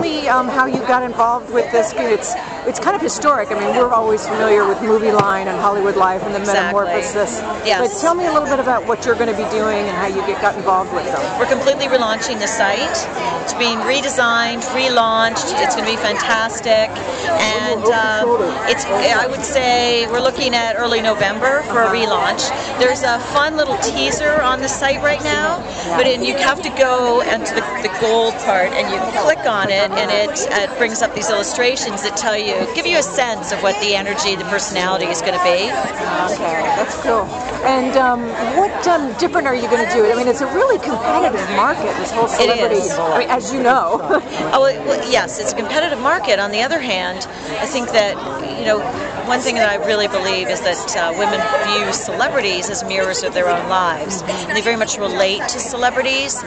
me how you got involved with this. It's kind of historic. I mean, we're always familiar with Movie Line and Hollywood Life and the Metamorphosis. Yes. But tell me a little bit about what you're going to be doing and how you got involved with them. We're completely relaunching the site. It's being redesigned, relaunched. It's going to be fantastic. And I would say we're looking at early November for a relaunch. There's a fun little teaser on the site right now, but you have to go into the gold part and you click on it, and it brings up these illustrations that give you a sense of what the energy, the personality is going to be. Okay, that's cool. And what different are you going to do? I mean, it's a really competitive market, this whole celebrity. It is. I mean, as you know. Well, yes, it's a competitive market. On the other hand, I think that, one thing that I really believe is that women view celebrities as mirrors of their own lives. And they very much relate to celebrities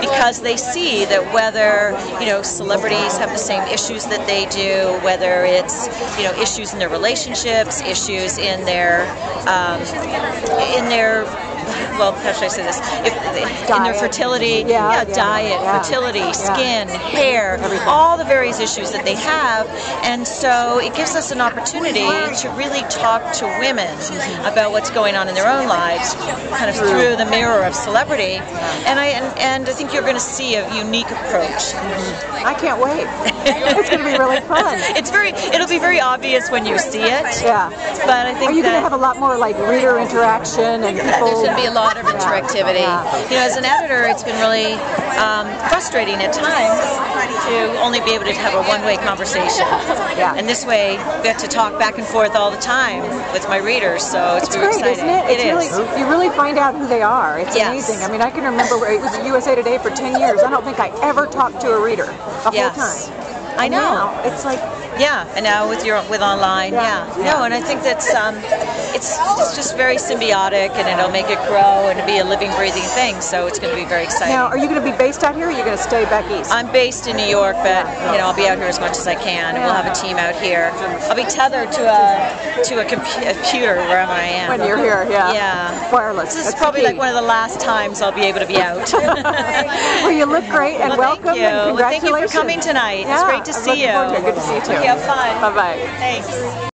because they see that whether, celebrities have the same issues that they do, whether it's, issues in their relationships, issues in their well, how should I say this? In their fertility, diet, fertility, skin, hair, all the various issues that they have, and so it gives us an opportunity to really talk to women about what's going on in their own lives, kind of through the mirror of celebrity, and I think you're going to see a unique approach. I can't wait. It's going to be really fun. It'll be very obvious when you see it. Yeah. But I think are you going to have a lot more like reader interaction and people? There's going to be a lot of interactivity. As an editor, it's been really frustrating at times to only be able to have a one-way conversation. Yeah. And this way, we have to talk back and forth all the time with my readers, so it's very great, exciting. Isn't it? It is. Really, you really find out who they are. It's amazing. I mean, I can remember it was USA Today for 10 years. I don't think I ever talked to a reader the whole time. I know. Now, it's like and now with online, no, and I think that's it's just very symbiotic, and it'll make it grow and be a living, breathing thing. So it's going to be very exciting. Now, are you going to be based out here, or are you going to stay back east? I'm based in New York, but I'll be out here as much as I can, and we'll have a team out here. I'll be tethered to a computer wherever I am. When you're here, wireless. This is probably like one of the last times I'll be able to be out. Well, you look great, and welcome. Thank you. And congratulations. Thank you for coming tonight. It's great to see you. Good to see you too. Okay, have fun. Bye-bye. Thanks.